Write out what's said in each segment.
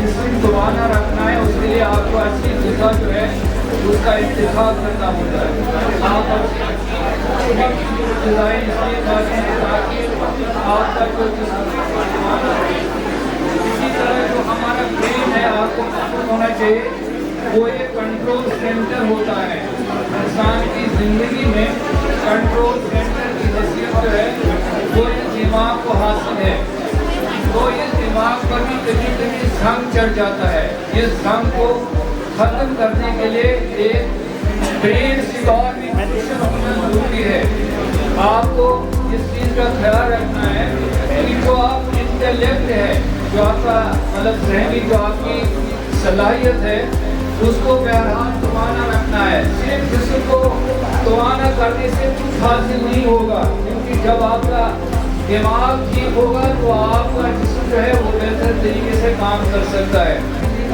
जिस्म दोबारा रखना है, उसके लिए आपको अच्छी ग़िज़ा जो है उसका इंतख़ाब करना होता है। आप ग़िज़ाएँ इसलिए खाते हैं ताकि आपका जो जिस्म इसी तरह जो हमारा ब्रेन है आपको मालूम होना चाहिए वो एक कंट्रोल सेंटर होता है। इंसान की ज़िंदगी में कंट्रोल सेंटर की हैसियत जो है वो इस दिमाग को हासिल है। तो इस दिमाग पर भी कभी कभी जंग चढ़ जाता है। इस जंग को ख़त्म करने के लिए एक ब्रेन से और भी मेडिसिन होना ज़रूरी है। आपको इस चीज़ का ख्याल रखना है कि जो आप इंटेलेक्ट है, जो आपका मतलब सहमी जो आपकी सलाहियत है उसको बहरहाल तवाना रखना है। सिर्फ जिस्म को तवाना करने से कुछ हासिल नहीं होगा, क्योंकि जब आपका दिमाग ठीक होगा तो आपका जिस्म जो है वो बेहतर तरीके से काम कर सकता है।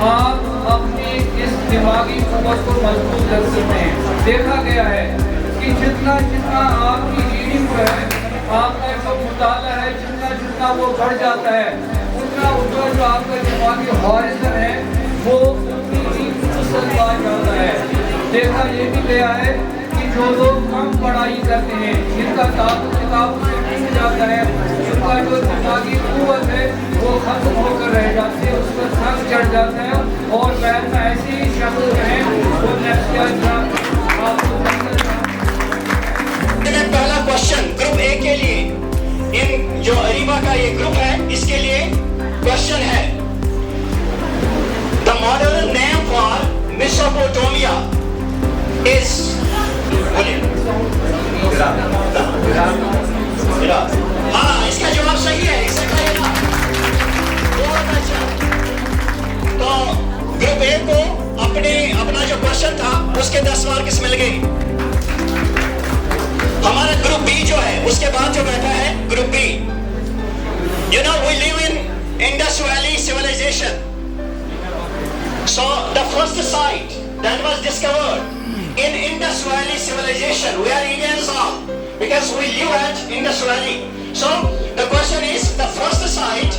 आप अपनी इस दिमागी क़ुव्वत को मजबूत कर सकते हैं। देखा गया है कि जितना जितना आपकी रीडिंग है, आपका जो मुताला है, जितना जितना वो बढ़ जाता है उतना उतना जो आपका दिमागी हॉरिज़न है वो उतनी ही वसत पा जाता है। देखा ये भी गया है कि जो लोग कम पढ़ाई करते हैं, जिनका ताल्लुक किताबों से टूट जाता है, जिनका जो दिमागी क़ुव्वत है वो ख़त्म होकर रह जाती है, उस पर थक चढ़ जाता है और बैठ में ऐसे ही शख्स हैं वो नफ्सियात पहला क्वेश्चन ग्रुप ए के लिए, इन जो अरीबा का ये ग्रुप है इसके लिए क्वेश्चन है, the modern name for Mesopotamia is हाँ, इसका जवाब सही है, इससे कहेगा बहुत अच्छा। तो ग्रुप ए को अपना जो क्वेश्चन था उसके 10 मार्क्स मिल गए। हमारा ग्रुप बी जो है उसके बाद जो बैठा है group B, you know we live in Indus Valley civilization, so the first site that was discovered in Indus Valley civilization where Indians are, because we live at Indus Valley, so the question is the first site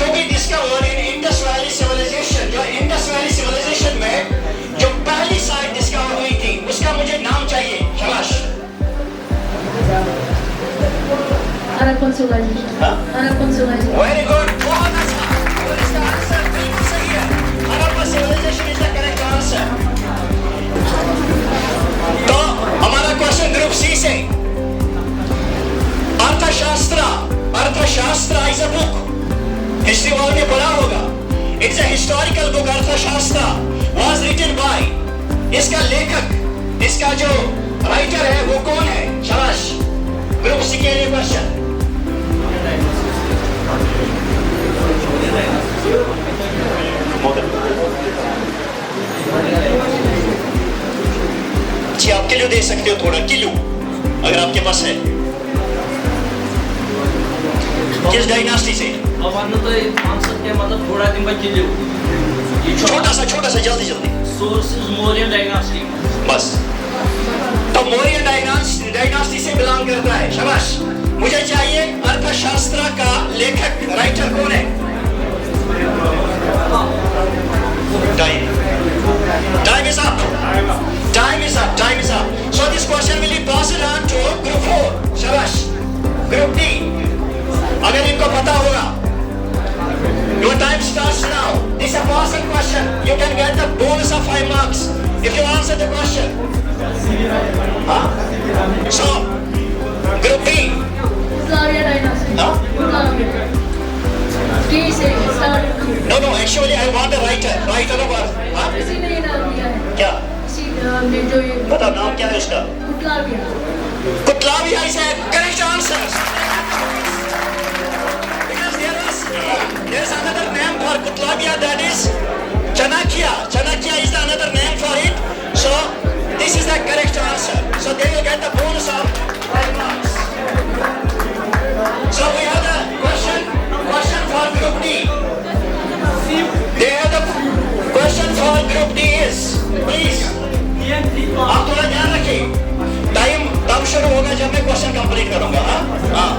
to be discovered in Indus Valley civilization, जो Indus Valley civilization में जो पहली site discover हुई थी उसका मुझे नाम चाहिए। शाबाश। Harappan civilization. Harappan civilization. Very good. बहुत अच्छा। और इसका आंसर बिल्कुल सही है। Harappan civilization is the correct answer. तो हमारा क्वेश्चन ग्रुप सी से, अर्थशास्त्र is a book. हिस्ट्री वालों ने पढ़ा होगा। It's a historical book. अर्थशास्त्र was written by, इसका लेखक, इसका जो राइटर है वो कौन है? शाबाश। ग्रुप सी के लिए क्वेश्चन। जी आप किलो दे सकते हो, थोड़ा किलो अगर आपके पास है। किस डायनास्टी से? मतलब थोड़ा दिन बाद किलो छोटा सा जल्दी सोर्सेज मौर्य डायनास्टी। बस तो मौर्य डायनास्टी से बिलोंग करता है। शाबाश। मुझे चाहिए अर्थशास्त्र का लेखक, राइटर कौन है? Time is up. So this question will be passed on to group 4. शाबाश। Group D, अगर इनको पता होगा, your time starts now. This is a passing question. You can get the bonus of 5 marks if you answer the question. So, group B. Utlaria dynasty. Utlaria. D से start. No, actually I want a writer of इसी ने नाम दिया है। क्या? इसी ने जो ये बताओ नाम क्या है उसका? Kutlavia is a correct answer. Because there's another name for Kutlavia, that is Chanakya. Chanakya is the another name for it. So this is the correct answer. So they will get the bonus of 5 marks. So we have the question for group D. They have the question for group D is, please. आप थोड़ा ध्यान रखिए, time तब शुरू होगा जब मैं question complete करूंगा। हाँ,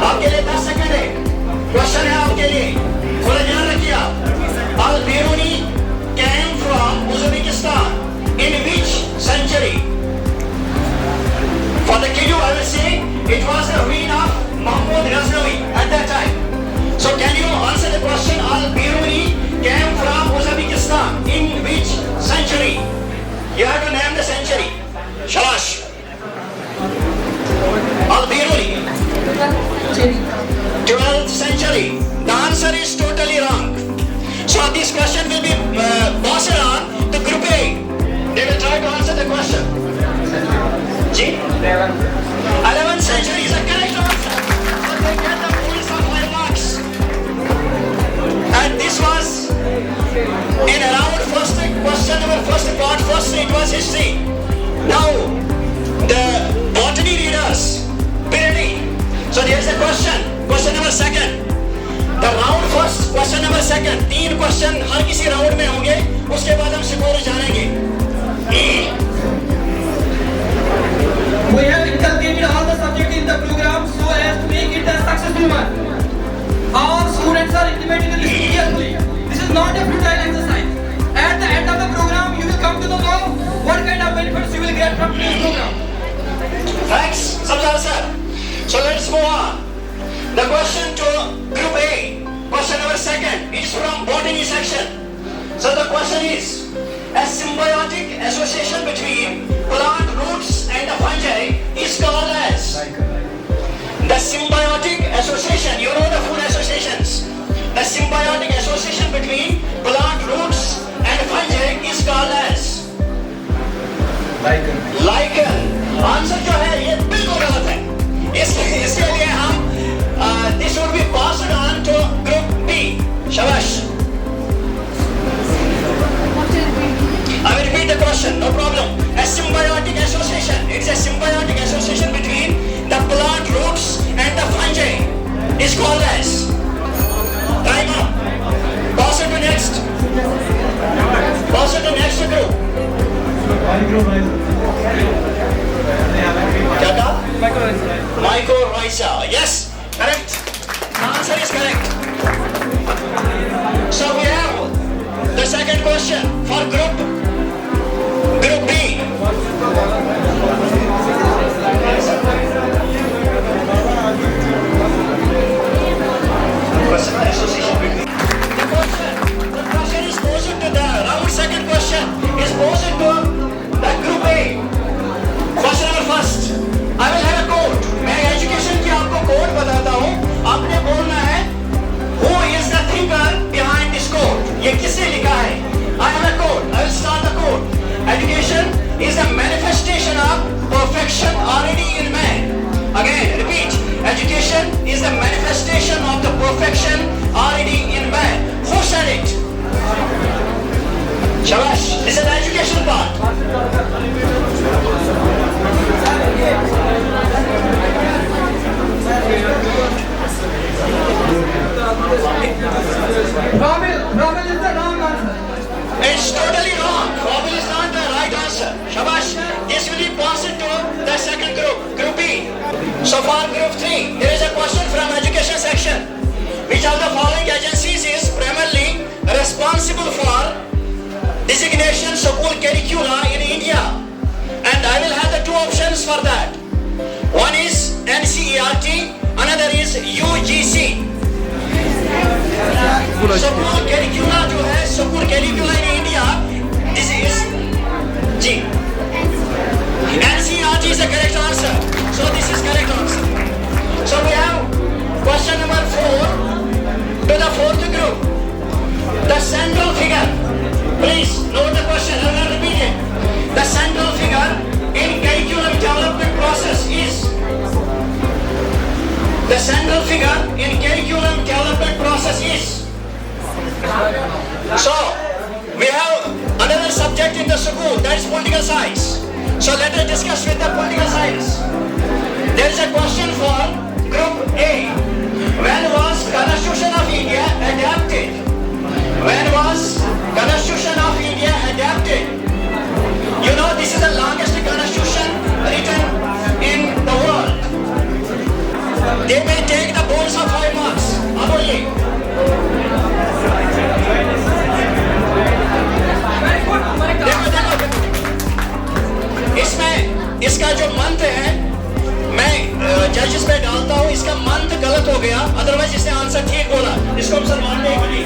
आपके लिए 10 सेकंड है, क्वेश्चन है आपके लिए, थोड़ा ध्यान रखिए आप। These questions will be passed on to group A. They will try to answer the question. Ji? 11th century is a correct answer. So they get the bonus of 5 marks. And this was in around first question number first part, first it was history. Now, the botany readers, be ready. So there's the question number second. The round first, question number second. 3 question हर किसी round में होंगे, उसके बाद हम score जानेंगे. We have inculcated all the subjects in the program so as to make it a successful one. All students are intimated to listen carefully. This is not a futile exercise. At the end of the program, you will come to know what kind of benefits you will get from this program. Thanks, Samsar sir. So let's move on. The question to group A, question number second, is from botany section. So the question is, a symbiotic association between plant roots and the fungi is called as. The symbiotic association, you know the food associations. The symbiotic association between plant roots and fungi is called as. Lichen. Answer जो है ये बिल्कुल गलत है. इसके लिए हम this would be passed on to group B. शाबाश. I will repeat the question, no problem. A symbiotic association. It's a symbiotic association between the plant roots and the fungi is called as. Time up. Pass it to next. Pass it to next group. क्या कहा? Mycorrhiza. Yes, correct. The answer is correct. So we have the second question for group B. The question is posed to the round second question is posed to the group A. Question number first. I will have a code. मैं education की आपको code बताता हूँ. आपने बोलना है who is the thinker behind this code. ये किसने लिखा है? I have a code. I will start the code. Education is the manifestation of perfection already in man. Again, repeat. Education is the manifestation of the perfection already in man. Who said it? Shabash. This is the education part. Robin is the wrong answer. It's totally wrong. Robin is not the right answer. Shabash. This will be passed to the second group, group B. So for group 3, there is a question from education section. Which of the following agencies is primarily responsible for designation school curricula in India? And I will have the 2 options for that. One is NCERT, another is UGC. School curricula जो है, school curricula in India, this is G. NCERT is the correct answer. So this is correct answer. So we have question number 4 to the fourth group. The central figure. Please note the question. I will repeat it. The central figure in curriculum development process is. The central figure in curriculum development process is. So we have another subject in the school, that is political science. So let us discuss with the political science. There is a question for group A. When was Constitution of India adapted? When was Constitution of India adapted? You know this is the longest constitution written in the world. They may take the bonus of 5 marks. अब बोलिए. देखो. इसमें इसका जो मंत्र है मैं जजेस पे डालता हूँ. इसका मंत्र गलत हो गया, अदरवाइज इसने आंसर ठीक बोला. इसको हम सर मानते हैं कि नहीं?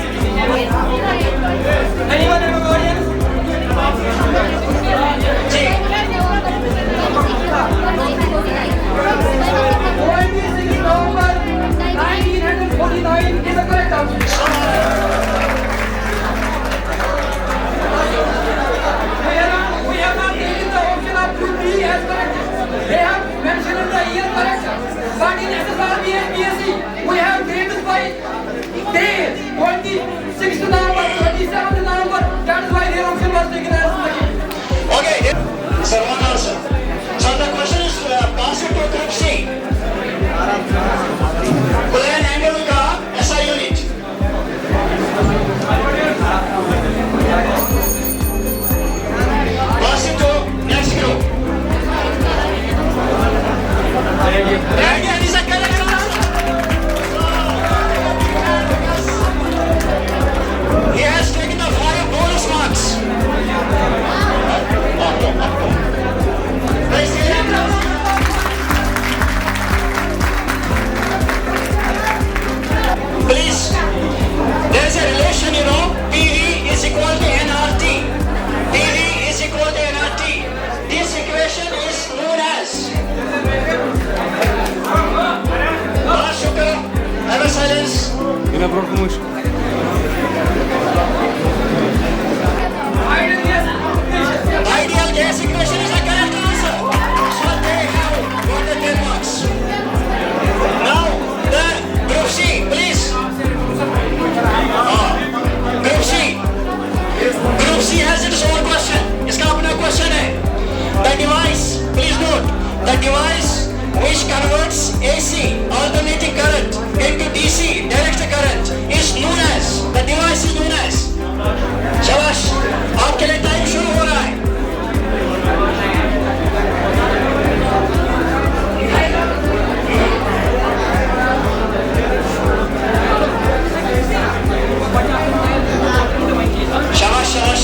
the device which converts AC alternating current into DC direct current is known as, the device is known as, शाबाश, आपके लिए टाइम शुरू हो रहा है. शाबाश शाबाश.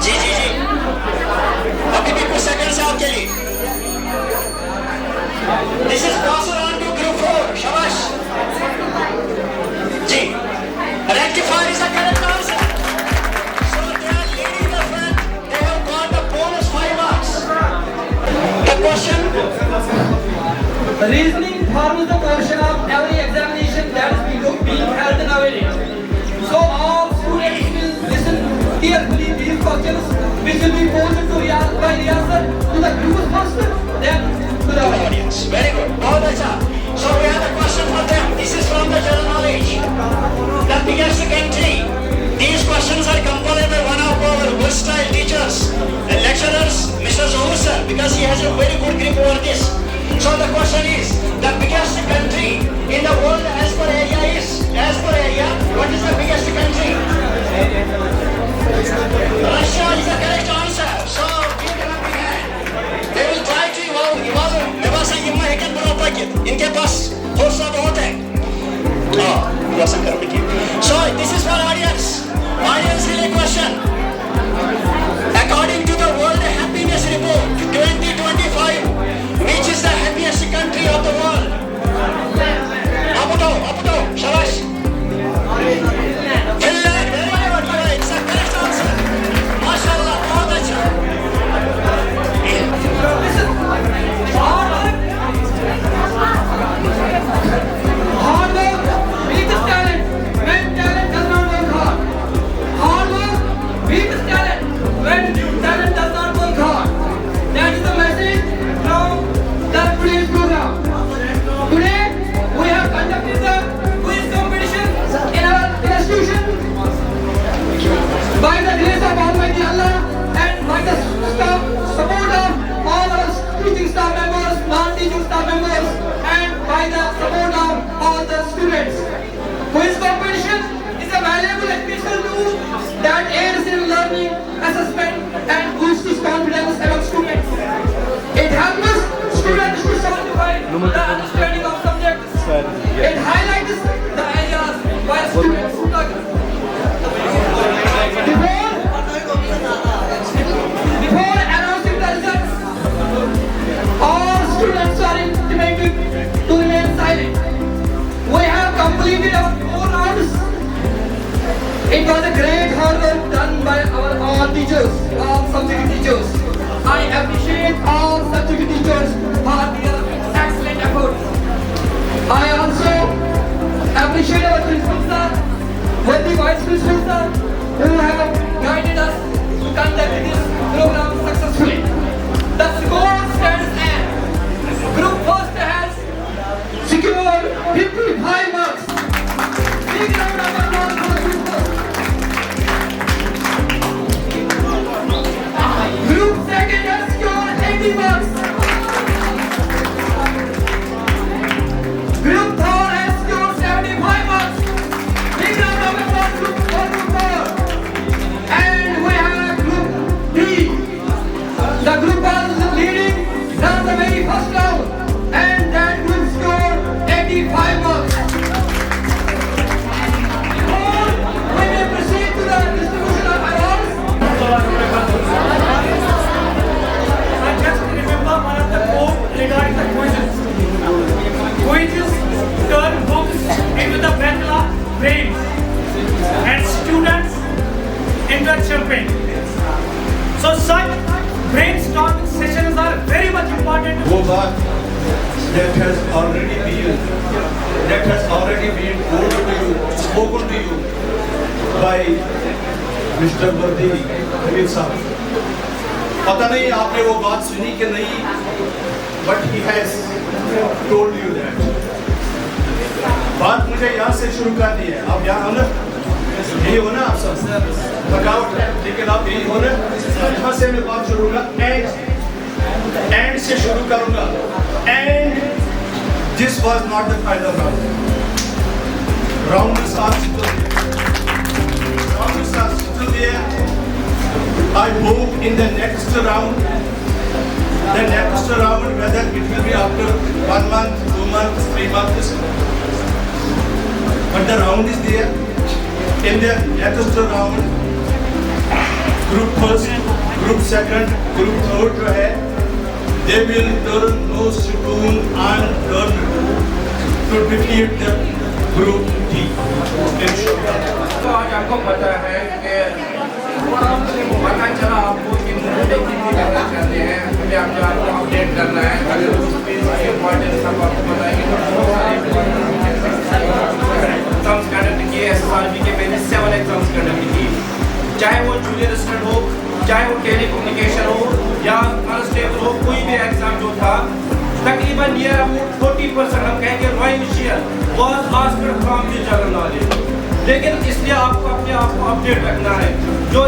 जी जी जी, अभी भी कुछ सेकंड से आपके लिए. This is passer on to group 4. शाबाश. जी, rectifier is the correct answer. So they are leading the front. They have got the bonus 5 marks. The question. Reasoning forms the portion of every examination that is being held nowadays. So all students will listen carefully these questions, which will be posed to by Riyasat to the group master, then to the audience. Very good. बहुत अच्छा. So we have a question for them. This is from the general knowledge. The biggest country. These questions are composed by one of our versatile teachers and lecturers, Mr. Zohar sir, because he has a very good grip over this. So the question is, the biggest country in the world as per area is, what is the biggest country? Russia is the correct answer. So give them a big hand. They will try to evolve. मेरे पास इम्मा Haeckel बना पाएंगे. इनके पास हौसला बहुत है. वैसा कर बेटी. So this is for audience. Audience really question. According to the World Happiness Report 2025, which is the happiest country of the world? Up to, shabash. Finland, very good. It's the correct answer. MashaAllah, बहुत अच्छा. listen. Hard work beats talent when talent does not work hard. Hard work beats talent when talent does not work hard. That is the message from the today's program. Today we have conducted the quiz competition in our institution by the grace of Almighty Allah and by the support of all our teaching staff members, non-teaching staff members, and by the support of all the students. Quiz competition is a valuable educational tool that aids in learning, assessment, and boosts confidence among students. It helps students to solidify the understanding of subjects. It highlights the areas where students struggle. Before announcing the results, all students are intimated to remain silent. We have completed our 4 rounds. It was a great hard work done by our all teachers, all subject teachers. I appreciate all subject teachers for their excellent effort. I also appreciate our principal sir, worthy vice principal sir, who have guided us to conduct this program successfully. The score stands as Group First has secured 55 marks. Big round of applause for Group First. Group Second has secured 80 marks. Group Third has secured 75 marks. Big round of applause for Group Third. And we have Group D. The group was leading from the very first round, and that group scored 85 marks. Before we may proceed to the distribution of awards, I just remember one of the quote regarding the quizzes. Quizzes turn books into the battle of brains and students into a champion. So such brainstorming sessions are very much important. वो बात that has already been told to you, spoken to you by Mr. Vardi Hamid साहब. पता नहीं आपने वो बात सुनी कि नहीं, but he has told you that. बात मुझे यहाँ से शुरू करनी है. आप यहाँ आना. यही हो ना आप सब थकावट है, लेकिन आप यही हो ना। यहाँ से मैं बात शुरू करूँगा, एंड से शुरू करूँगा। And this was not the final round. Rounders are still there. I hope in the next round, whether it will be after 1 month, 2 months, 3 months, but the round is there. In the next round, group first, group second, group third जो है, they will turn no stone unturned to defeat the group D. तो आज आपको पता है कि पता चला आपको कि मुझे कितनी करना चाहते हैं, मुझे आपको अपडेट करना है। अगर उसमें इम्पोर्टेंट सब आपको बताएंगे तो बहुत सारे एग्जाम्स कंडक्ट किए, SSRB के मैंने 7 एग्जाम्स कंडक्ट किए, चाहे वो जूनियर असिस्टेंट हो, चाहे वो टेली कम्युनिकेशन हो या कॉन्स्टेबल हो, कोई भी एग्जाम जो था तकरीबन नियर अबाउट 40% हम कहेंगे रॉयल मिशियल was asked from the general knowledge. लेकिन इसलिए आपको अपने आप को अपडेट रखना है। जो